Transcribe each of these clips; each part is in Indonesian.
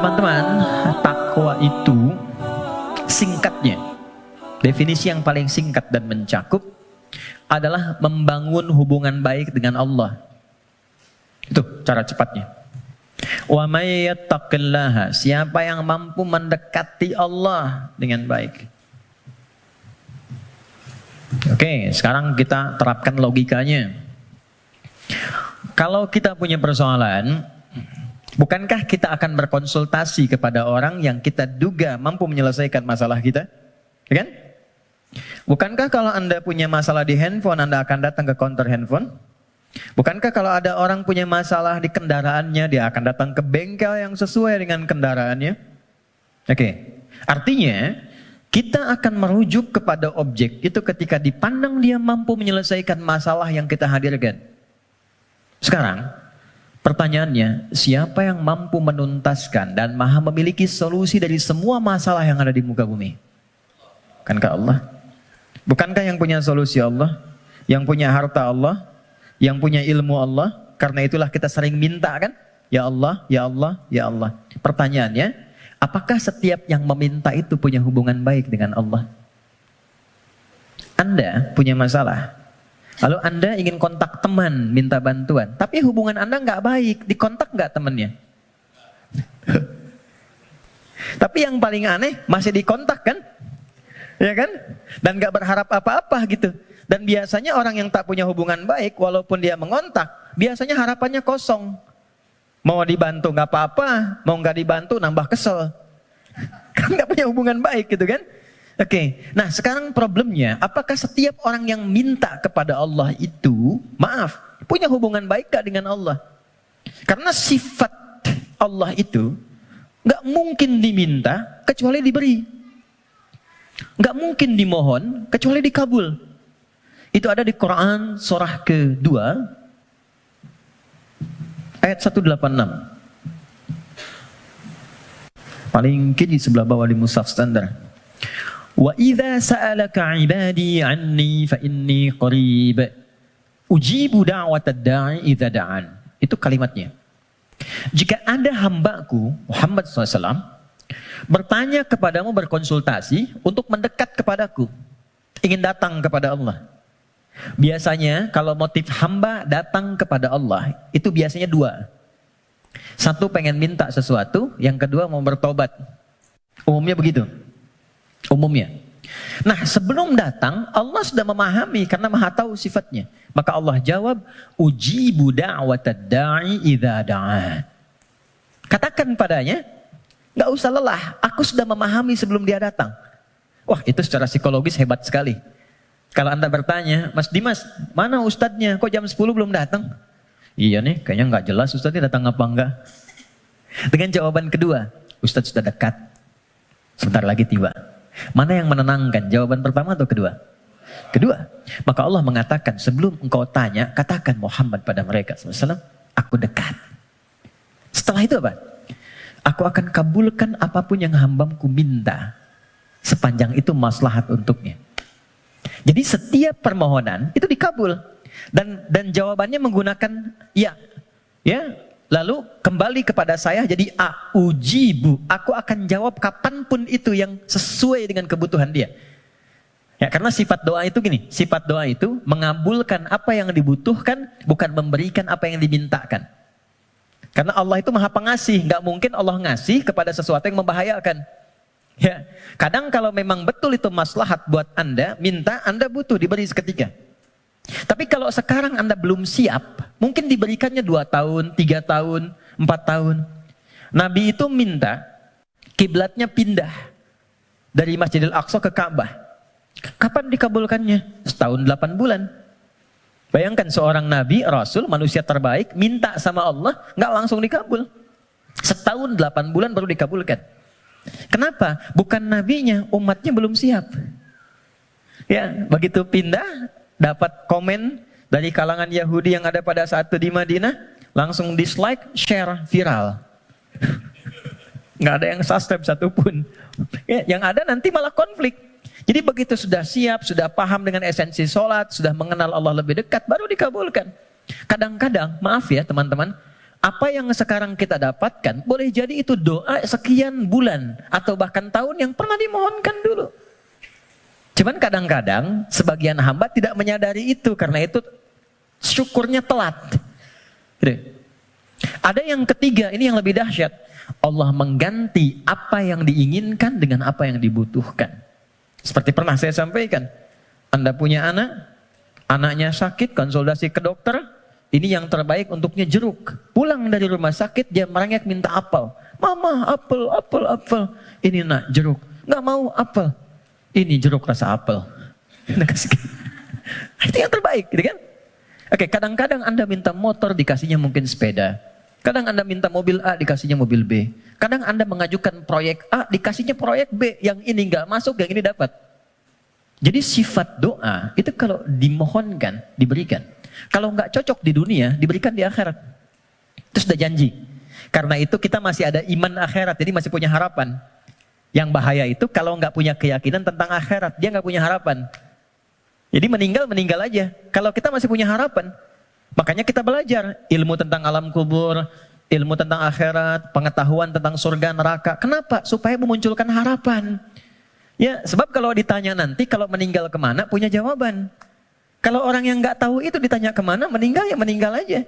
Teman-teman, takwa itu singkatnya, definisi yang paling singkat dan mencakup adalah membangun hubungan baik dengan Allah. Itu cara cepatnya. Wa may yattaqillaha, siapa yang mampu mendekati Allah dengan baik. Oke, sekarang kita terapkan logikanya. Kalau kita punya persoalan, bukankah kita akan berkonsultasi kepada orang yang kita duga mampu menyelesaikan masalah kita? Ya kan? Bukankah kalau Anda punya masalah di handphone, Anda akan datang ke counter handphone? Bukankah kalau ada orang punya masalah di kendaraannya, dia akan datang ke bengkel yang sesuai dengan kendaraannya? Oke, artinya kita akan merujuk kepada objek itu ketika dipandang dia mampu menyelesaikan masalah yang kita hadirkan. Sekarang, pertanyaannya, siapa yang mampu menuntaskan dan maha memiliki solusi dari semua masalah yang ada di muka bumi? Bukankah Allah? Bukankah yang punya solusi Allah? Yang punya harta Allah? Yang punya ilmu Allah? Karena itulah kita sering minta kan? Ya Allah, ya Allah, ya Allah. Pertanyaannya, apakah setiap yang meminta itu punya hubungan baik dengan Allah? Anda punya masalah, lalu Anda ingin kontak teman, minta bantuan, tapi hubungan Anda nggak baik, dikontak nggak temannya? Tapi yang paling aneh, masih dikontak kan? Ya kan? Dan nggak berharap apa-apa gitu. Dan biasanya orang yang tak punya hubungan baik, walaupun dia mengontak, biasanya harapannya kosong. Mau dibantu nggak apa-apa, mau nggak dibantu nambah kesel. Kan nggak punya hubungan baik gitu kan? Oke, nah sekarang problemnya, apakah setiap orang yang minta kepada Allah itu, maaf, punya hubungan baik gak dengan Allah? Karena sifat Allah itu nggak mungkin diminta kecuali diberi, nggak mungkin dimohon kecuali dikabul. Itu ada di Quran surah kedua ayat 186. Paling kiri sebelah bawah di mushaf standar. Wa idza sa'alaka 'ibadi 'anni fa inni qarib ujibu da'watad da'i idza da'an. Itu kalimatnya. Jika ada hambaku Muhammad SAW bertanya kepadamu, berkonsultasi untuk mendekat kepadaku, ingin datang kepada Allah. Biasanya kalau motif hamba datang kepada Allah itu biasanya dua. Satu, pengen minta sesuatu, yang kedua mau bertobat. Umumnya begitu. Umumnya. Nah, sebelum datang Allah sudah memahami karena Maha tahu sifatnya. Maka Allah jawab, ujibu da'watad da'i idza da'a. Katakan padanya, enggak usah lelah, aku sudah memahami sebelum dia datang. Wah, itu secara psikologis hebat sekali. Kalau Anda bertanya, Mas Dimas, mana ustadznya? Kok jam 10 belum datang? Iya nih, kayaknya nggak jelas ustadznya datang apa enggak. Dengan jawaban kedua, ustadz sudah dekat, sebentar lagi tiba. Mana yang menenangkan, jawaban pertama atau kedua? Kedua. Maka Allah mengatakan, sebelum engkau tanya, katakan Muhammad pada mereka SAW, aku dekat. Setelah itu apa? Aku akan kabulkan apapun yang hambaku minta, sepanjang itu maslahat untuknya. Jadi setiap permohonan itu dikabul, dan jawabannya menggunakan ya, lalu kembali kepada saya jadi ujibu, aku akan jawab kapanpun itu yang sesuai dengan kebutuhan dia. Ya, karena sifat doa itu gini, sifat doa itu mengabulkan apa yang dibutuhkan, bukan memberikan apa yang dimintakan. Karena Allah itu Maha Pengasih, nggak mungkin Allah ngasih kepada sesuatu yang membahayakan. Ya, kadang kalau memang betul itu maslahat buat Anda, minta, Anda butuh diberi seketika. Tapi kalau sekarang Anda belum siap, mungkin diberikannya 2 tahun, 3 tahun, 4 tahun. Nabi itu minta kiblatnya pindah dari Masjidil Aqsa ke Ka'bah. Kapan dikabulkannya? Setahun 8 bulan. Bayangkan seorang Nabi, Rasul, manusia terbaik, minta sama Allah, nggak langsung dikabul. Setahun 8 bulan baru dikabulkan. Kenapa? Bukan nabinya, umatnya belum siap. Ya, begitu pindah, dapat komen dari kalangan Yahudi yang ada pada saat itu di Madinah, langsung dislike, share, viral. Nggak ada yang subscribe satupun. Ya, yang ada nanti malah konflik. Jadi begitu sudah siap, sudah paham dengan esensi sholat, sudah mengenal Allah lebih dekat, baru dikabulkan. Kadang-kadang, maaf ya teman-teman, Apa yang sekarang kita dapatkan, boleh jadi itu doa sekian bulan atau bahkan tahun yang pernah dimohonkan dulu. Cuman kadang-kadang sebagian hamba tidak menyadari itu, karena itu syukurnya telat. Gitu. Ada yang ketiga, ini yang lebih dahsyat. Allah mengganti apa yang diinginkan dengan apa yang dibutuhkan. Seperti pernah saya sampaikan, Anda punya anak, anaknya sakit, konsultasi ke dokter, ini yang terbaik untuknya jeruk. Pulang dari rumah sakit, dia merengek minta apel. Mama, apel, apel, apel. Ini nak, jeruk. Nggak mau apel. Ini jeruk rasa apel. Itu yang terbaik, gitu kan? Oke, kadang-kadang Anda minta motor, dikasihnya mungkin sepeda. Kadang Anda minta mobil A, dikasihnya mobil B. Kadang Anda mengajukan proyek A, dikasihnya proyek B. Yang ini nggak masuk, yang ini dapat. Jadi sifat doa, itu kalau dimohonkan, diberikan. Kalau nggak cocok di dunia, diberikan di akhirat. Itu sudah janji. Karena itu kita masih ada iman akhirat, jadi masih punya harapan. Yang bahaya itu kalau nggak punya keyakinan tentang akhirat, dia nggak punya harapan. Jadi meninggal aja. Kalau kita masih punya harapan, makanya kita belajar ilmu tentang alam kubur, ilmu tentang akhirat, pengetahuan tentang surga neraka. Kenapa? Supaya memunculkan harapan. Ya, sebab kalau ditanya nanti, kalau meninggal kemana, punya jawaban. Kalau orang yang nggak tahu itu ditanya kemana, meninggal ya meninggal aja.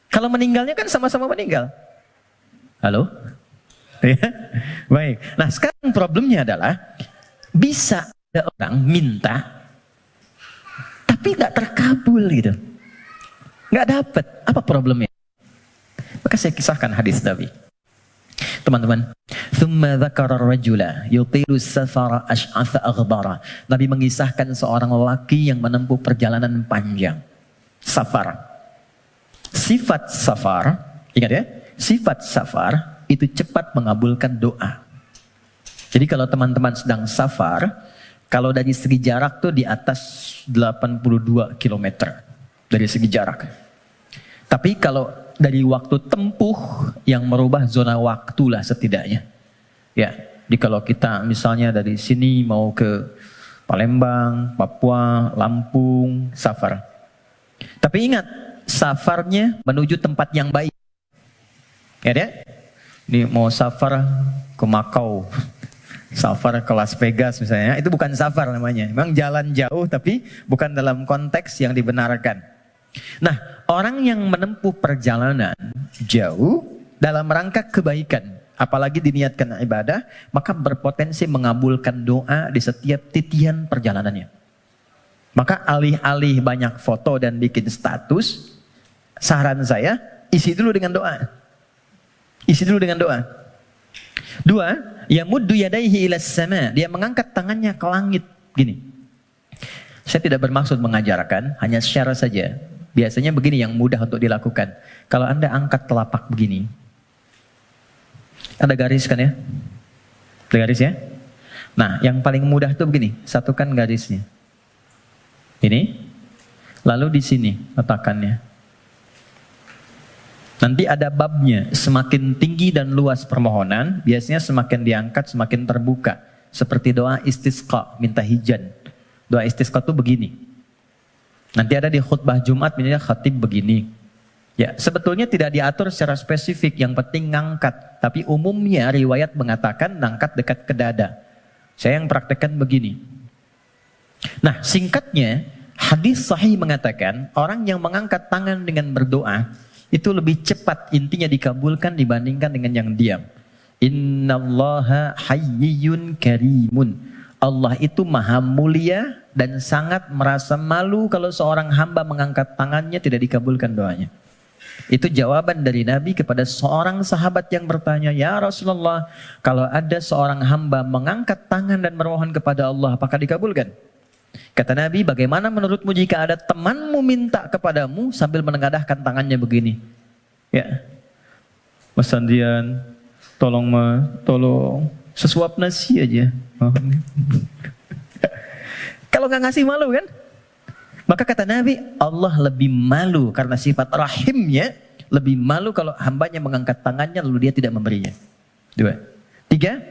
Kalau meninggalnya kan sama-sama meninggal. Halo? Ya? Baik. Nah sekarang problemnya adalah, bisa ada orang minta, tapi nggak terkabul gitu. Nggak dapat. Apa problemnya? Maka saya kisahkan hadis Nabi. Teman-teman, thumma dzakara ar-rajula yutilu safara ash'atha aghbara. Nabi mengisahkan seorang lelaki yang menempuh perjalanan panjang. Safar. Sifat safar, ingat ya, sifat safar itu cepat mengabulkan doa. Jadi kalau teman-teman sedang safar, kalau dari segi jarak tuh di atas 82 km dari segi jarak. Tapi kalau dari waktu tempuh yang merubah zona waktu lah setidaknya. Ya, jadi kalau kita misalnya dari sini mau ke Palembang, Papua, Lampung, safar. Tapi ingat, safarnya menuju tempat yang baik. Ya, ini mau safar ke Makau, safar ke Las Vegas misalnya, itu bukan safar namanya. Memang jalan jauh tapi bukan dalam konteks yang dibenarkan. Nah, orang yang menempuh perjalanan jauh dalam rangka kebaikan, apalagi diniatkan ibadah, maka berpotensi mengabulkan doa di setiap titian perjalanannya. Maka alih-alih banyak foto dan bikin status, saran saya, isi dulu dengan doa. Isi dulu dengan doa. Dua, yamuddu yadaihi ilas sama, dia mengangkat tangannya ke langit. Gini, saya tidak bermaksud mengajarkan, hanya share saja. Biasanya begini yang mudah untuk dilakukan. Kalau Anda angkat telapak begini, ada garis kan ya? Ada garis ya? Nah, yang paling mudah tuh begini, satukan garisnya. Ini, lalu di sini letakkannya. Nanti ada babnya, semakin tinggi dan luas permohonan, biasanya semakin diangkat semakin terbuka. Seperti doa istisqa, minta hujan. Doa istisqa tuh begini. Nanti ada di khutbah Jumat, misalnya khatib begini. Ya, sebetulnya tidak diatur secara spesifik, yang penting ngangkat. Tapi umumnya riwayat mengatakan ngangkat dekat ke dada. Saya yang praktekkan begini. Nah, singkatnya, hadis sahih mengatakan orang yang mengangkat tangan dengan berdoa itu lebih cepat intinya dikabulkan dibandingkan dengan yang diam. Innallaha hayyun karimun. Allah itu maha mulia dan sangat merasa malu kalau seorang hamba mengangkat tangannya tidak dikabulkan doanya. Itu jawaban dari Nabi kepada seorang sahabat yang bertanya, ya Rasulullah, kalau ada seorang hamba mengangkat tangan dan memohon kepada Allah, apakah dikabulkan? Kata Nabi, bagaimana menurutmu jika ada temanmu minta kepadamu sambil menengadahkan tangannya begini? Ya, Mas Sandian, tolong sesuap nasi aja. Kalau nggak ngasih malu kan? Maka kata Nabi, Allah lebih malu karena sifat rahimnya, lebih malu kalau hambanya mengangkat tangannya lalu dia tidak memberinya. Dua. Tiga,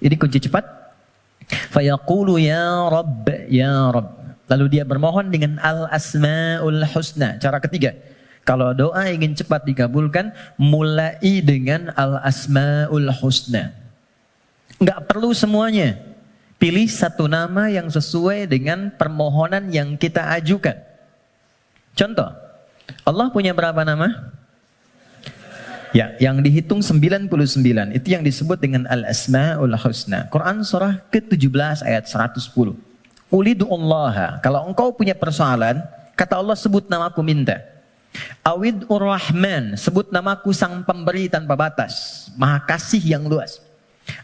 ini kunci cepat. Fayaqulu ya Rabb, ya Rabb. Lalu dia bermohon dengan al-asma'ul husna. Cara ketiga, Kalau doa ingin cepat dikabulkan, mulai dengan al-asmaul husna. Enggak perlu semuanya. Pilih satu nama yang sesuai dengan permohonan yang kita ajukan. Contoh, Allah punya berapa nama? Ya, yang dihitung 99. Itu yang disebut dengan al-asmaul husna. Quran surah ke-17 ayat 110. Ulidu'ullaha. Kalau engkau punya persoalan, kata Allah, sebut namaku, minta. Awid Ur-Rahman, sebut namaku sang pemberi tanpa batas, maha kasih yang luas.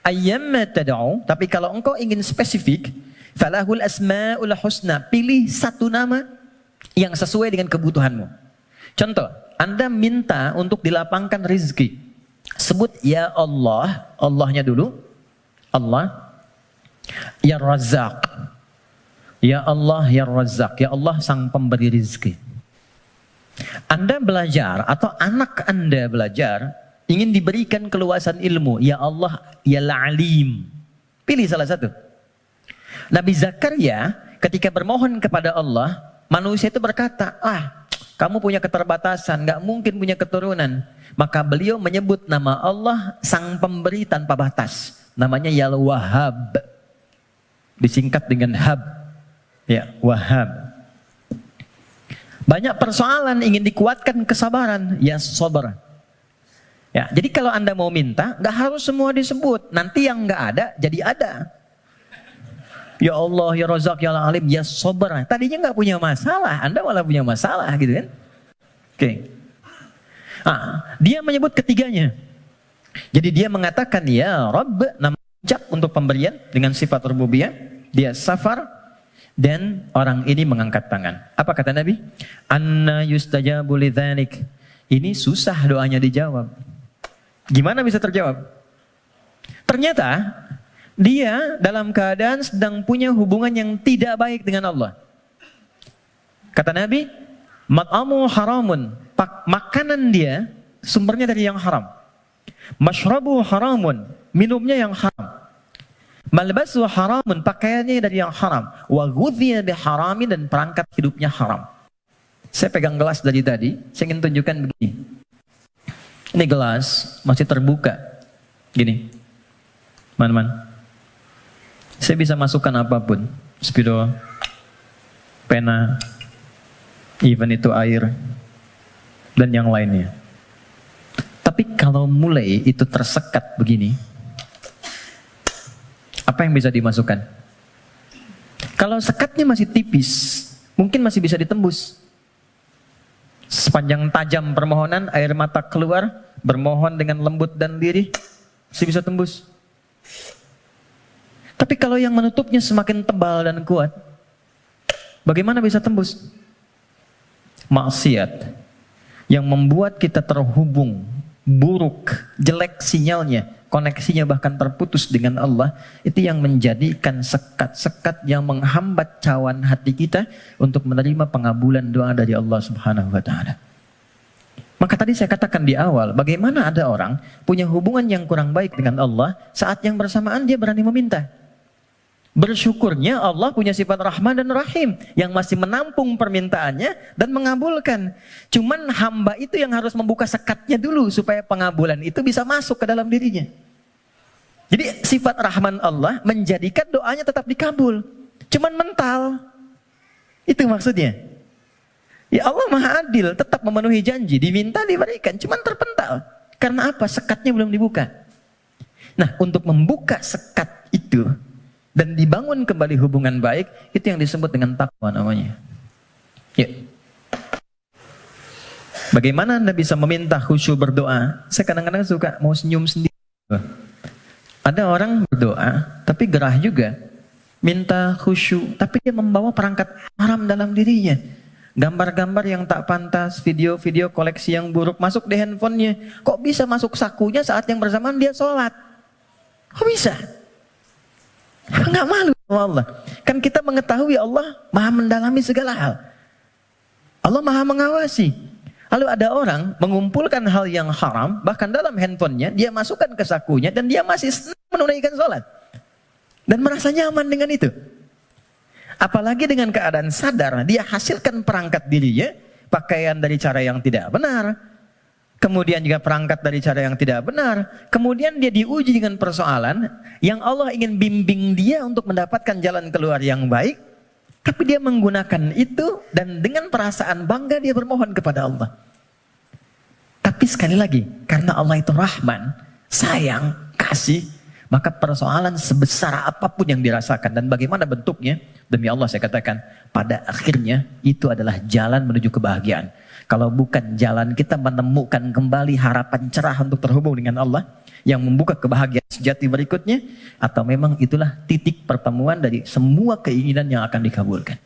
Ayyamma tad'u, tapi kalau engkau ingin spesifik, falahul asmaul husna, pilih satu nama yang sesuai dengan kebutuhanmu. Contoh, Anda minta untuk dilapangkan rezeki, sebut ya Allah, Allahnya dulu, Allah, ya Razzaq, ya Allah, ya Razzaq, ya Allah sang pemberi rezeki. Anda belajar atau anak Anda belajar, ingin diberikan keluasan ilmu, ya Allah, ya Alim. Pilih salah satu. Nabi Zakaria ketika bermohon kepada Allah, manusia itu berkata, kamu punya keterbatasan, gak mungkin punya keturunan. Maka beliau menyebut nama Allah sang pemberi tanpa batas. Namanya ya Wahhab. Disingkat dengan Hab. Ya, Wahhab. Banyak persoalan ingin dikuatkan kesabaran, ya sabar. Ya, jadi kalau Anda mau minta, nggak harus semua disebut. Nanti yang nggak ada, jadi ada. Ya Allah, ya Razak, ya Alim, ya sabar. Tadinya nggak punya masalah, Anda malah punya masalah, gitu kan? Oke. Dia menyebut ketiganya. Jadi dia mengatakan, ya Rabb, nama puncak untuk pemberian dengan sifat rububiyah. Dia Safar. Dan orang ini mengangkat tangan. Apa kata Nabi? Anna yustajabu lidzalik. Ini susah doanya dijawab. Gimana bisa terjawab? Ternyata dia dalam keadaan sedang punya hubungan yang tidak baik dengan Allah. Kata Nabi, mat'amu haramun. Makanan dia sumbernya dari yang haram. Mashrabu haramun. Minumnya yang haram. Malbasu haramun, pakaiannya dari yang haram. Wa ghudhiya biharamin, dan perangkat hidupnya haram. Saya pegang gelas dari tadi, saya ingin tunjukkan begini. Ini gelas masih terbuka. Gini. Man. Saya bisa masukkan apapun. Spidol, pena, even itu air, dan yang lainnya. Tapi kalau mulai itu tersekat begini, apa yang bisa dimasukkan? Kalau sekatnya masih tipis, mungkin masih bisa ditembus. Sepanjang tajam permohonan, air mata keluar, bermohon dengan lembut dan lirih, masih bisa tembus. Tapi kalau yang menutupnya semakin tebal dan kuat, bagaimana bisa tembus? Maksiat yang membuat kita terhubung, buruk, jelek sinyalnya, koneksinya bahkan terputus dengan Allah, itu yang menjadikan sekat-sekat yang menghambat cawan hati kita untuk menerima pengabulan doa dari Allah Subhanahu wa Ta'ala. Maka tadi saya katakan di awal, bagaimana ada orang punya hubungan yang kurang baik dengan Allah, saat yang bersamaan dia berani meminta. Bersyukurnya Allah punya sifat Rahman dan Rahim yang masih menampung permintaannya dan mengabulkan. Cuman hamba itu yang harus membuka sekatnya dulu supaya pengabulan itu bisa masuk ke dalam dirinya. Jadi sifat Rahman Allah menjadikan doanya tetap dikabul. Cuman mental. Itu maksudnya. Ya Allah Maha Adil, tetap memenuhi janji, diminta diberikan, cuman terpental. Karena apa? Sekatnya belum dibuka. Nah, untuk membuka sekat itu dan dibangun kembali hubungan baik, itu yang disebut dengan takwa namanya. Ya. Bagaimana Anda bisa meminta khusyuk berdoa? Saya kadang-kadang suka mau senyum sendiri. Ada orang berdoa, tapi gerah juga. Minta khusyuk, tapi dia membawa perangkat haram dalam dirinya. Gambar-gambar yang tak pantas, video-video koleksi yang buruk masuk di handphonenya. Kok bisa masuk sakunya saat yang bersamaan dia sholat? Kok bisa? Nggak malu sama Allah. Kan kita mengetahui Allah maha mendalami segala hal. Allah maha mengawasi. Lalu ada orang mengumpulkan hal yang haram, bahkan dalam handphonenya, dia masukkan ke sakunya, dan dia masih senang menunaikan sholat. Dan merasa nyaman dengan itu. Apalagi dengan keadaan sadar, dia hasilkan perangkat dirinya, pakaian dari cara yang tidak benar, kemudian juga perangkat dari cara yang tidak benar, kemudian dia diuji dengan persoalan yang Allah ingin bimbing dia untuk mendapatkan jalan keluar yang baik, tapi dia menggunakan itu dan dengan perasaan bangga dia bermohon kepada Allah. Tapi sekali lagi, karena Allah itu Rahman, sayang, kasih, maka persoalan sebesar apapun yang dirasakan dan bagaimana bentuknya, demi Allah saya katakan, pada akhirnya itu adalah jalan menuju kebahagiaan. Kalau bukan jalan kita menemukan kembali harapan cerah untuk terhubung dengan Allah yang membuka kebahagiaan sejati berikutnya, atau memang itulah titik pertemuan dari semua keinginan yang akan dikabulkan.